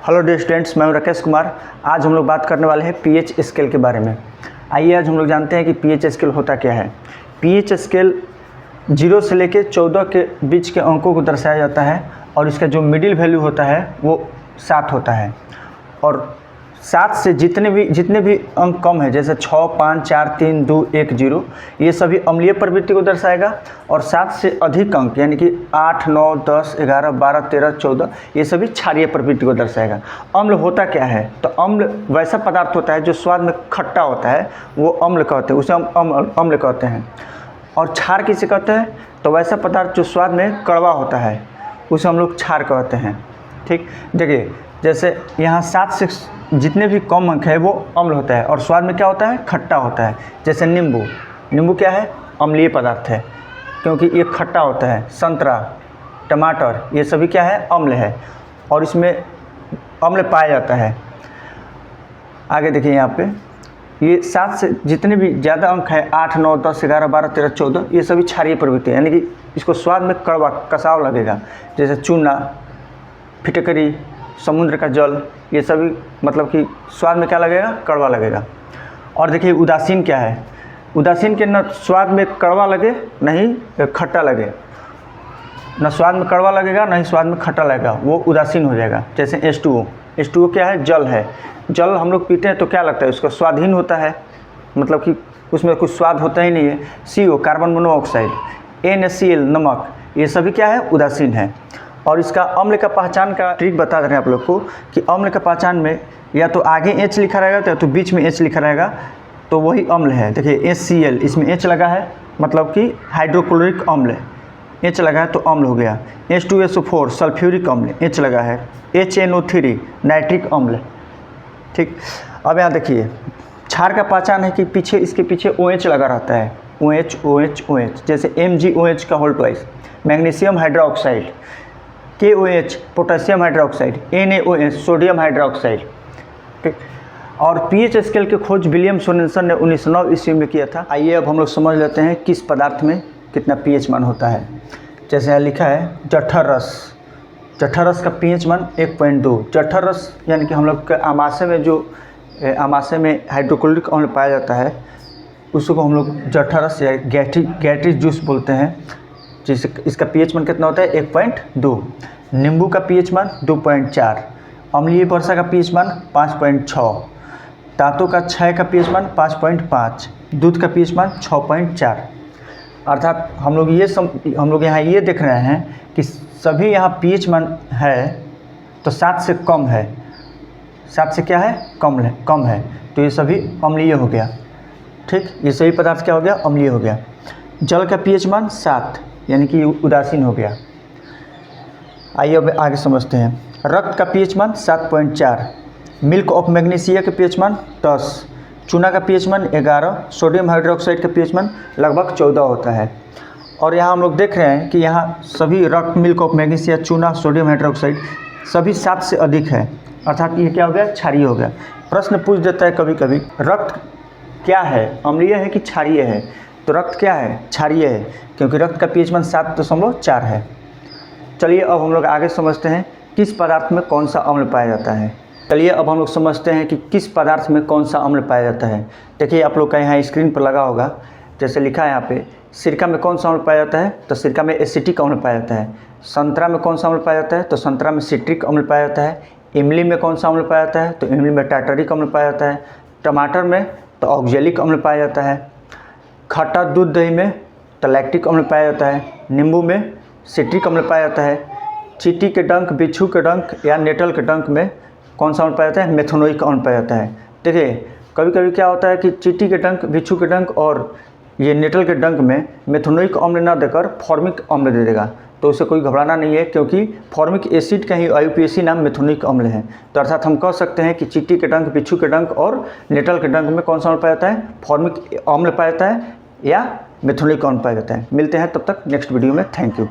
Hello dear students, मैं हूं राकेश कुमार। आज हम लोग बात करने वाले हैं पीएच स्केल के बारे में। आइए आज हम लोग जानते हैं कि पीएच स्केल होता क्या है। पीएच स्केल 0 से लेकर 14 के बीच के अंकों को दर्शाया जाता है और इसका जो मिडिल वैल्यू होता है वो 7 होता है। और 7 से जितने भी अंक कम है, जैसे 6, 5, 4, 3, 2, 1, 0, ये सभी अम्लीय प्रवृत्ति को दर्शाएगा। और 7 से अधिक अंक यानी कि 8, 9, 10, 11, 12, 13, 14 ये सभी क्षारीय प्रवृत्ति को दर्शाएगा। अम्ल होता क्या है? तो अम्ल वैसा पदार्थ होता है जो स्वाद में खट्टा होता है, वो अम्ल कहते हैं, उसे हम अम्ल कहते हैं। और क्षार किसे कहते हैं? तो वैसा पदार्थ जो स्वाद में कड़वा होता है, उसे हम लोग क्षार कहते हैं। ठीक, देखिए जैसे यहाँ 7 से जितने भी कम अंक है वो अम्ल होता है और स्वाद में क्या होता है? खट्टा होता है। जैसे नींबू क्या है? अम्लीय पदार्थ है क्योंकि ये खट्टा होता है। संतरा, टमाटर, ये सभी क्या है? अम्ल है और इसमें अम्ल पाया जाता है। आगे देखिए यहाँ पे ये 7 से जितने भी ज़्यादा अंक है, 8, 9, 10, 11, 12, 13, 14, ये सभी क्षारीय प्रवृत्ति है, यानी कि इसको स्वाद में कड़वा कसाव लगेगा। जैसे चूना, फिटकरी, समुद्र का जल, ये सभी मतलब कि स्वाद में क्या लगेगा? कड़वा लगेगा। और देखिए उदासीन क्या है? उदासीन के न स्वाद में कड़वा लगे न ही खट्टा लगे, न स्वाद में कड़वा लगेगा न ही स्वाद में खट्टा लगेगा, वो उदासीन हो जाएगा। जैसे H2O क्या है? जल है। जल हम लोग पीते हैं तो क्या लगता है? उसका स्वादहीन होता है, मतलब कि उसमें कुछ स्वाद होता ही नहीं है। CO कार्बन मोनोऑक्साइड, NaCl नमक, ये सभी क्या है? उदासीन है। और इसका अम्ल का पहचान का ट्रिक बता रहे हैं आप लोग को कि अम्ल का पहचान में या तो आगे H लिखा रहेगा या तो बीच में H लिखा रहेगा, तो वही अम्ल है। देखिए HCl, इसमें H लगा है मतलब कि हाइड्रोक्लोरिक अम्ल, H लगा है तो अम्ल हो गया। H2SO4 सल्फ्यूरिक अम्ल, H लगा है। HNO3 नाइट्रिक अम्ल। ठीक, अब यहाँ देखिए क्षार का पहचान है कि पीछे इसके पीछे OH लगा रहता है, OH। जैसे MgOH का whole twice, magnesium hydroxide, KOH potassium hydroxide, NaOH sodium hydroxide. ठीक, और पीएच स्केल की खोज विलियम सोरेनसन ने 1909 ईस्वी में किया था। आइए अब हम लोग समझ लेते हैं किस पदार्थ में कितना पीएच मान होता है। जैसे यहाँ लिखा है जठर रस का पीएच मान 1.2। जठर रस यानी कि हम लोग के आमाशय में हाइड्रोक्लोरिक अम्ल पाया जाता है, उसको हम लोग जठर रस या गैट्रिक जूस बोलते हैं। जिससे इसका पीएच मान कितना होता है? 1.2। नींबू का पीएच मान 2.4। अम्लीय वर्षा का पीएच मान 5.6। दांतों का क्षय का पीएच मान 5.5। दूध का पीएच मान 6.4। अर्थात हम लोग यहाँ ये देख रहे हैं कि सभी यहाँ पीएच मान है तो 7 से कम है। 7 से क्या है? कम है, तो ये सभी अम्लीय हो गया। ठीक, ये सभी पदार्थ क्या हो गया? अम्लीय हो गया। जल का पीएच मान 7 यानी कि उदासीन हो गया। आइए अब आगे समझते हैं। रक्त का पीएच मान 7.4। मिल्क ऑफ मैग्नीशिया का पीएच मान 10। चूना का पीएच मान 11। सोडियम हाइड्रोक्साइड का पीएच मान लगभग 14 होता है। और यहाँ हम लोग देख रहे हैं कि यहाँ सभी रक्त, मिल्क ऑफ मैग्नीशिया, चूना, सोडियम हाइड्रोक्साइड सभी 7 से अधिक है, अर्थात ये क्या हो गया? क्षारीय हो गया। प्रश्न पूछ देता है कभी कभी, रक्त क्या है? अम्लीय है कि क्षारीय है? तो रक्त क्या है? क्षारीय है, क्योंकि रक्त का पीएच मान 7.4 है। चलिए अब हम लोग आगे समझते हैं किस पदार्थ में कौन सा अम्ल पाया जाता है। चलिए अब हम लोग समझते हैं कि किस पदार्थ में कौन सा अम्ल पाया जाता है। देखिए आप लोग का यहाँ स्क्रीन पर लगा होगा, जैसे लिखा है यहाँ पे, सिरका में कौन सा अम्ल पाया जाता है? तो सिरका में एसिटिक अम्ल पाया जाता है। संतरा में कौन सा अम्ल पाया जाता है? तो संतरा में सिट्रिक अम्ल पाया जाता है। इमली में कौन सा अम्ल पाया जाता है? तो इमली में टार्टरिक अम्ल पाया जाता है। टमाटर में तो ऑक्जेलिक अम्ल पाया जाता है। खट्टा दूध दही में तो लैक्टिक अम्ल पाया जाता है। नींबू में सिट्रिक अम्ल पाया जाता है। चींटी के डंक, बिच्छू के डंक या नेटल के डंक में कौन सा अम्ल पाया जाता है? मेथनोइक अम्ल पाया जाता है। देखिए कभी कभी क्या होता है कि चींटी के डंक, बिच्छू के डंक और ये नेटल के डंक में मेथनोइक अम्ल ना देकर फॉर्मिक अम्ल दे देगा, तो उसे कोई घबराना नहीं है, क्योंकि फॉर्मिक एसिड का ही IUPAC नाम मेथनोइक अम्ल है। तो अर्थात हम कह सकते हैं कि चींटी के डंक, बिच्छू के डंक और नेटल के डंक में कौन सा अम्ल पाया जाता है? फॉर्मिक अम्ल पाया जाता है या मेथनोइक अम्ल पाया जाता है। मिलते हैं तब तक नेक्स्ट वीडियो में। Thank you.